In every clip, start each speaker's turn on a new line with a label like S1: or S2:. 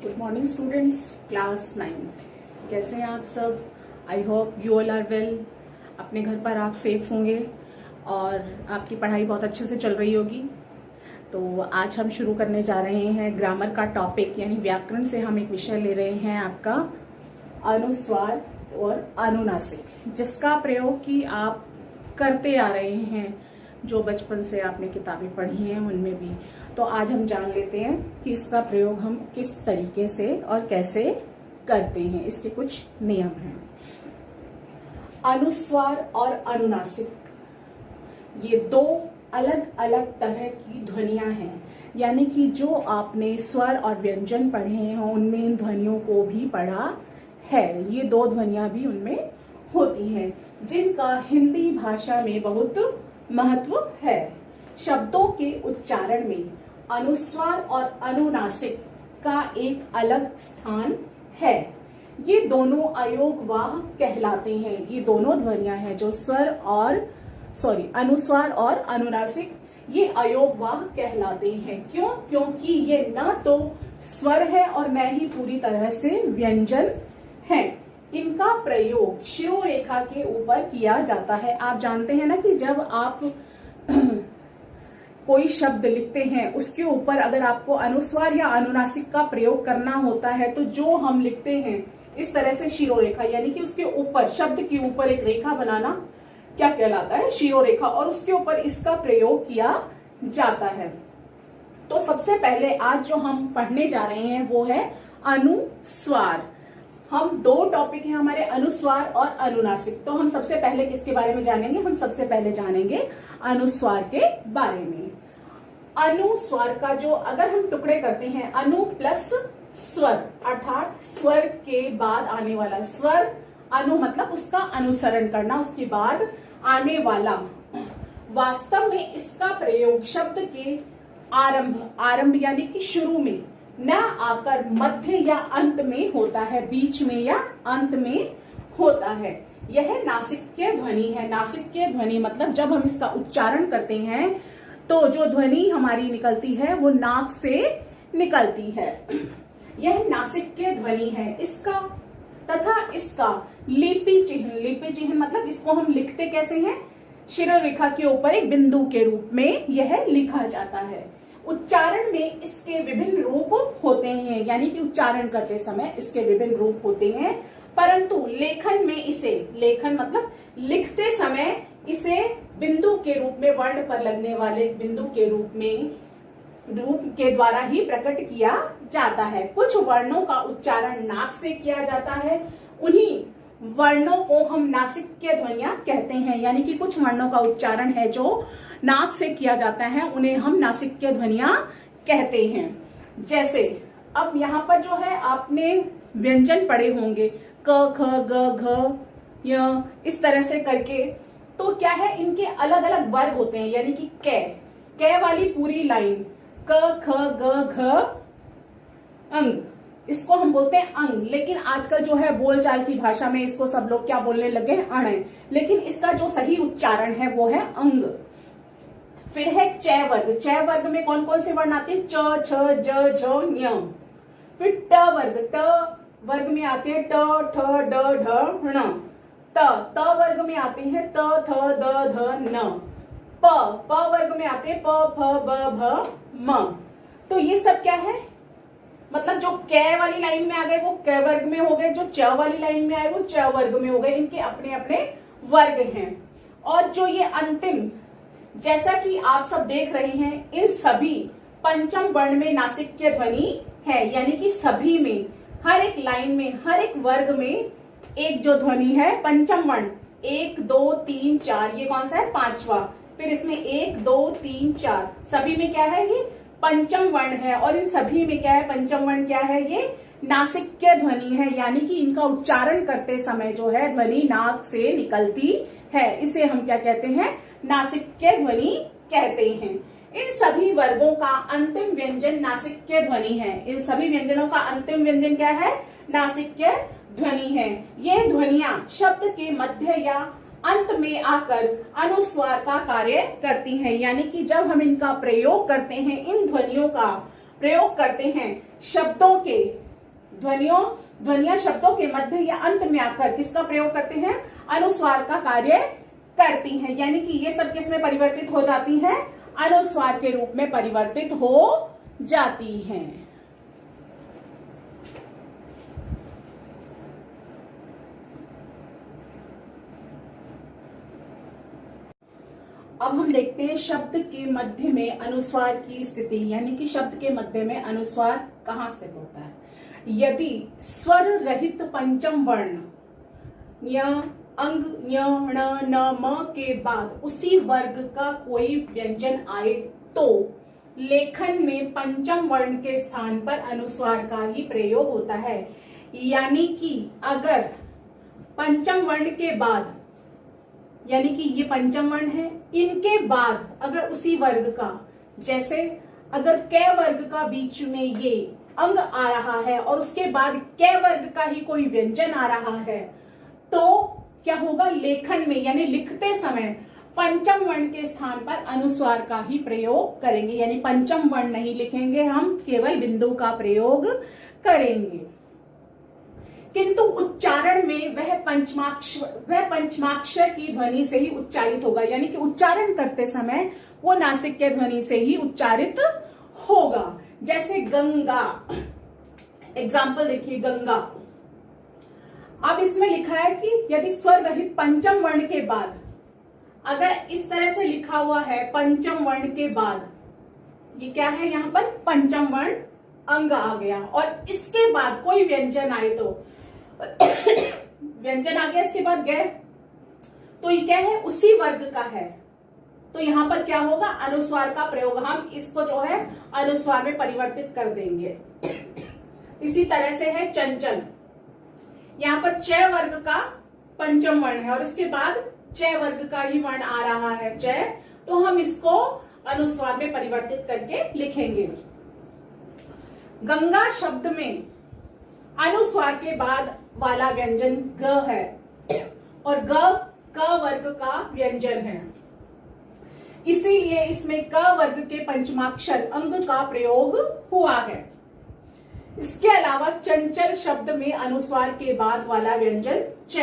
S1: Good morning students, class 9th। कैसे हैं आप सब? I hope you all are well. अपने घर पर आप सेफ होंगे और आपकी पढ़ाई बहुत अच्छे से चल रही होगी। तो आज हम शुरू करने जा रहे हैं ग्रामर का टॉपिक, यानी व्याकरण से हम एक विषय ले रहे हैं आपका अनुस्वार और अनुनासिक, जिसका प्रयोग कि आप करते आ रहे हैं, जो बचपन से आपने किताबें पढ़ी हैं उनमें भी। तो आज हम जान लेते हैं कि इसका प्रयोग हम किस तरीके से और कैसे करते हैं। इसके कुछ नियम हैं। अनुस्वार और अनुनासिक, ये दो अलग अलग तरह की ध्वनियां हैं, यानी कि जो आपने स्वर और व्यंजन पढ़े हैं उनमें इन ध्वनियों को भी पढ़ा है। ये दो ध्वनियां भी उनमें होती हैं, जिनका हिंदी भाषा में बहुत महत्व है। शब्दों के उच्चारण में अनुस्वार और अनुनासिक का एक अलग स्थान है। ये दोनों अयोगवाह कहलाते हैं। ये दोनों ध्वनियां हैं जो अनुस्वार और अनुनासिक, ये अयोगवाह कहलाते हैं। क्यों? क्योंकि ये ना तो स्वर है और न ही पूरी तरह से व्यंजन है। इनका प्रयोग शिरोरेखा के ऊपर किया जाता है। आप जानते हैं ना कि जब आप कोई शब्द लिखते हैं उसके ऊपर अगर आपको अनुस्वार या अनुनासिक का प्रयोग करना होता है तो जो हम लिखते हैं इस तरह से शिरोरेखा, यानी कि उसके ऊपर, शब्द के ऊपर एक रेखा बनाना क्या कहलाता है? शिरोरेखा। और उसके ऊपर इसका प्रयोग किया जाता है। तो सबसे पहले आज जो हम पढ़ने जा रहे हैं वो है अनुस्वार। हम दो टॉपिक हैं हमारे, अनुस्वार और अनुनासिक। तो हम सबसे पहले किसके बारे में जानेंगे? हम सबसे पहले जानेंगे अनुस्वार के बारे में। अनुस्वार का जो अगर हम टुकड़े करते हैं, अनु प्लस स्वर, अर्थात स्वर के बाद आने वाला स्वर, अनु मतलब उसका अनुसरण करना, उसके बाद आने वाला। वास्तव में इसका प्रयोग शब्द के आरंभ यानी कि शुरू में न आकर मध्य या अंत में होता है, बीच में या अंत में होता है। यह नासिक्य ध्वनि है। नासिक्य ध्वनि मतलब जब हम इसका उच्चारण करते हैं तो जो ध्वनि हमारी निकलती है वो नाक से निकलती है। यह नासिक्य ध्वनि है। इसका लिपि चिन्ह मतलब इसको हम लिखते कैसे हैं? शिरोरेखा के ऊपर एक बिंदु के रूप में यह लिखा जाता है। उच्चारण में इसके विभिन्न रूप होते हैं, यानी कि उच्चारण करते समय इसके विभिन्न रूप होते हैं, परंतु लेखन मतलब लिखते समय इसे बिंदु के रूप में, वर्ण पर लगने वाले बिंदु के रूप के द्वारा ही प्रकट किया जाता है। कुछ वर्णों का उच्चारण नाक से किया जाता है, उन्हीं वर्णों को हम नासिक्य ध्वनियां कहते हैं। यानी कि कुछ वर्णों का उच्चारण है जो नाक से किया जाता है, उन्हें हम नासिक्य ध्वनियां कहते हैं। जैसे अब यहाँ पर जो है आपने व्यंजन पढ़े होंगे, क ख ग घ य, इस तरह से करके। तो क्या है, इनके अलग अलग वर्ग होते हैं, यानी कि कै वाली पूरी लाइन, क ख ग घ अंग, इसको हम बोलते हैं अंग। लेकिन आजकल जो है बोलचाल की भाषा में इसको सब लोग क्या बोलने लगे हैं? अण। लेकिन इसका जो सही उच्चारण है वो है अंग। फिर है चय वर्ग। चय वर्ग में कौन कौन से वर्ण आते हैं? च, छ, ज, झ, ञ। फिर ट वर्ग में आते हैं ट, ठ, ड, ढ, ण। त वर्ग में आते हैं त, थ, द, ध, न। प वर्ग में आते हैं प, फ, ब, भ, म। तो ये सब क्या है? मतलब जो कै वाली लाइन में आ गए वो कै वर्ग में हो गए, जो च वाली लाइन में आए वो च वर्ग में हो गए। इनके अपने अपने वर्ग हैं। और जो ये अंतिम, जैसा कि आप सब देख रहे हैं, इन सभी पंचम वर्ण में नासिक्य ध्वनि है, यानी कि सभी में, हर एक लाइन में, हर एक वर्ग में एक जो ध्वनि है पंचम वर्ण, 1 2 3 4, ये कौन सा है? पांचवा। फिर इसमें 1 2 3 4, सभी में क्या है? ये पंचम वर्ण है। और इन सभी में क्या है? पंचम वर्ण क्या है? ये नासिक्य ध्वनि है, यानी कि इनका उच्चारण करते समय जो है ध्वनि नाक से निकलती है। इसे हम क्या कहते हैं? नासिक्य ध्वनि कहते हैं। इन सभी वर्गों का अंतिम व्यंजन नासिक्य ध्वनि है। इन सभी व्यंजनों का अंतिम व्यंजन क्या है? नासिक्य ध्वनि है। ये ध्वनियां शब्द के मध्य या अंत में आकर अनुस्वार का कार्य करती हैं, यानी कि जब हम इनका प्रयोग करते हैं, इन ध्वनियों का प्रयोग करते हैं शब्दों के ध्वनियां शब्दों के मध्य या अंत में आकर किसका प्रयोग करते हैं, अनुस्वार का कार्य करती हैं, यानी कि ये सब किस में परिवर्तित हो जाती हैं, अनुस्वार के रूप में परिवर्तित हो जाती हैं। अब हम देखते हैं शब्द के मध्य में अनुस्वार की स्थिति, यानी कि शब्द के मध्य में अनुस्वार कहाँ स्थित होता है। यदि स्वर रहित पंचम वर्ण य, अंग, य, ण, न, म के बाद उसी वर्ग का कोई व्यंजन आए तो लेखन में पंचम वर्ण के स्थान पर अनुस्वार का ही प्रयोग होता है। यानी कि अगर पंचम वर्ण के बाद, यानी कि ये पंचम वर्ण है, इनके बाद अगर उसी वर्ग का, जैसे अगर कै वर्ग का बीच में ये अंग आ रहा है और उसके बाद कै वर्ग का ही कोई व्यंजन आ रहा है, तो क्या होगा, लेखन में यानी लिखते समय पंचम वर्ण के स्थान पर अनुस्वार का ही प्रयोग करेंगे, यानी पंचम वर्ण नहीं लिखेंगे, हम केवल बिंदु का प्रयोग करेंगे। किंतु उच्चारण में वह पंचमाक्षर की ध्वनि से ही उच्चारित होगा, यानी कि उच्चारण करते समय वो नासिक के ध्वनि से ही उच्चारित होगा। जैसे गंगा, एग्जाम्पल देखिए, गंगा। अब इसमें लिखा है कि यदि स्वर रहित पंचम वर्ण के बाद, अगर इस तरह से लिखा हुआ है पंचम वर्ण के बाद, ये क्या है, यहां पर पंचम वर्ण अंग आ गया और इसके बाद कोई व्यंजन आए तो व्यंजन आ गया, इसके बाद गए, तो ये क्या है, उसी वर्ग का है, तो यहां पर क्या होगा, अनुस्वार का प्रयोग, हम इसको जो है अनुस्वार में परिवर्तित कर देंगे। इसी तरह से है चंचल, यहां पर च वर्ग का पंचम वर्ण है और इसके बाद च वर्ग का ही वर्ण आ रहा है च, तो हम इसको अनुस्वार में परिवर्तित करके लिखेंगे। गंगा शब्द में अनुस्वार के बाद वाला व्यंजन ग है और ग क वर्ग का व्यंजन है, इसीलिए इसमें क वर्ग के पंचमाक्षर अंग का प्रयोग हुआ है। इसके अलावा चंचल शब्द में अनुस्वार के बाद वाला व्यंजन च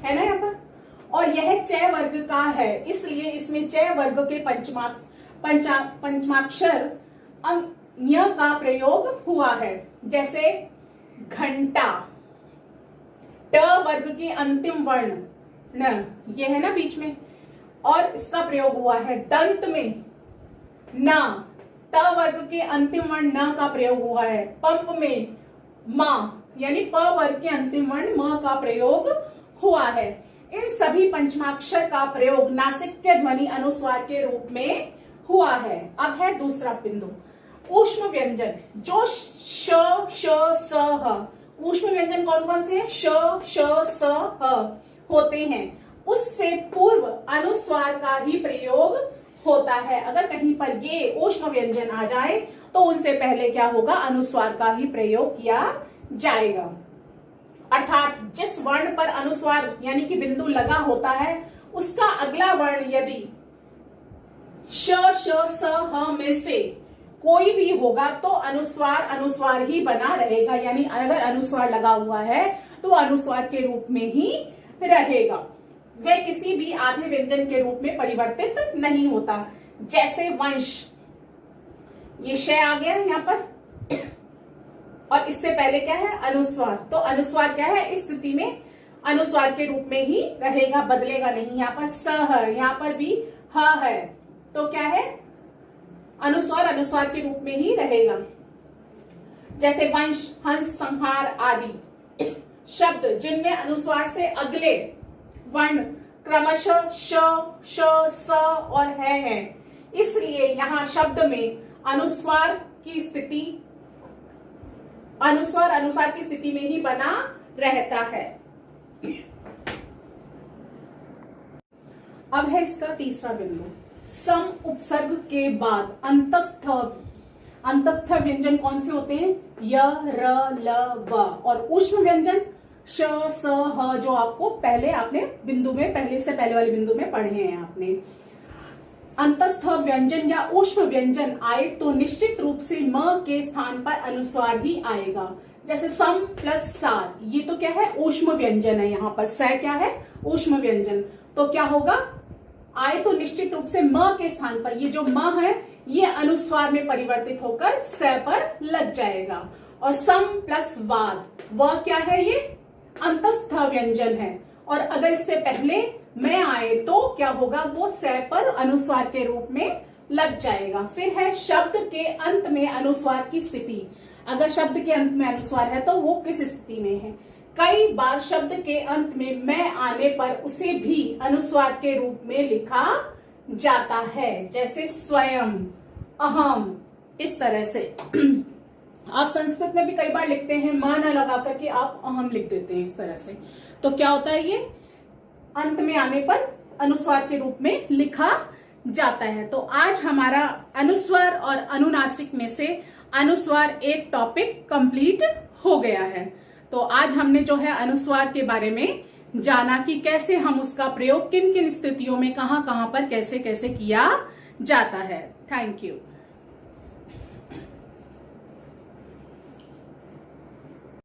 S1: है ना यहाँ पर, और यह च वर्ग का है, इसलिए इसमें च वर्ग के पंचमाक्षर अंग य का प्रयोग हुआ है। जैसे घंटा, ट वर्ग के अंतिम वर्ण न, ये है ना बीच में, और इसका प्रयोग हुआ है। दंत में न, त वर्ग के अंतिम वर्ण न का प्रयोग हुआ है। पंप में म, यानी प वर्ग के अंतिम वर्ण म का प्रयोग हुआ है। इन सभी पंचमाक्षर का प्रयोग नासिक्य ध्वनि अनुस्वार के रूप में हुआ है। अब है दूसरा बिंदु, ऊष्म व्यंजन, जो श, श, स, ह। ऊष्म व्यंजन कौन कौन से हैं? श, श, स, ह होते हैं, उससे पूर्व अनुस्वार का ही प्रयोग होता है। अगर कहीं पर ये ऊष्म व्यंजन आ जाए तो उनसे पहले क्या होगा, अनुस्वार का ही प्रयोग किया जाएगा। अर्थात जिस वर्ण पर अनुस्वार यानी कि बिंदु लगा होता है, उसका अगला वर्ण यदि श, श, स, ह में से कोई भी होगा तो अनुस्वार ही बना रहेगा, यानी अगर अनुस्वार लगा हुआ है तो अनुस्वार के रूप में ही रहेगा, वह किसी भी आधे व्यंजन के रूप में परिवर्तित नहीं होता। जैसे वंश, ये श आ गया यहाँ पर और इससे पहले क्या है, अनुस्वार, तो अनुस्वार क्या है, इस स्थिति में अनुस्वार के रूप में ही रहेगा, बदलेगा नहीं। यहाँ पर स है, यहाँ पर भी ह है, तो क्या है, अनुस्वार के रूप में ही रहेगा। जैसे वंश, हंस, संहार आदि शब्द जिनमें अनुस्वार से अगले वर्ण क्रमशः श, श, स और है, इसलिए यहाँ शब्द में अनुस्वार की स्थिति में ही बना रहता है। अब है इसका तीसरा बिंदु, सम उपसर्ग के बाद अंतस्थ व्यंजन कौन से होते हैं? य, र, ल, व। और ऊष्म व्यंजन श, स, ह, जो आपको आपने बिंदु में, पहले वाले बिंदु में पढ़े हैं आपने। अंतस्थ व्यंजन या ऊष्म व्यंजन आए तो निश्चित रूप से म के स्थान पर अनुस्वार ही आएगा। जैसे सम प्लस सार, ये तो क्या है, ऊष्म व्यंजन है। यहाँ पर स क्या है, ऊष्म व्यंजन। तो क्या होगा, आए तो निश्चित रूप से म के स्थान पर ये जो म है ये अनुस्वार में परिवर्तित होकर स पर लग जाएगा। और सम प्लस वाद, व क्या है, ये अंतस्थ व्यंजन है। और अगर इससे पहले मैं आए तो क्या होगा, वो स पर अनुस्वार के रूप में लग जाएगा। फिर है शब्द के अंत में अनुस्वार की स्थिति। अगर शब्द के अंत में अनुस्वार है तो वो किस स्थिति में है। कई बार शब्द के अंत में मैं आने पर उसे भी अनुस्वार के रूप में लिखा जाता है, जैसे स्वयं, अहम, इस तरह से। आप संस्कृत में भी कई बार लिखते हैं, मां न लगा करके आप अहम लिख देते हैं इस तरह से। तो क्या होता है, ये अंत में आने पर अनुस्वार के रूप में लिखा जाता है। तो आज हमारा अनुस्वार और अनुनासिक में से अनुस्वार एक टॉपिक कंप्लीट हो गया है। तो आज हमने जो है अनुस्वार के बारे में जाना कि कैसे हम उसका प्रयोग किन किन स्थितियों में कहां कहां पर कैसे कैसे किया जाता है। Thank you.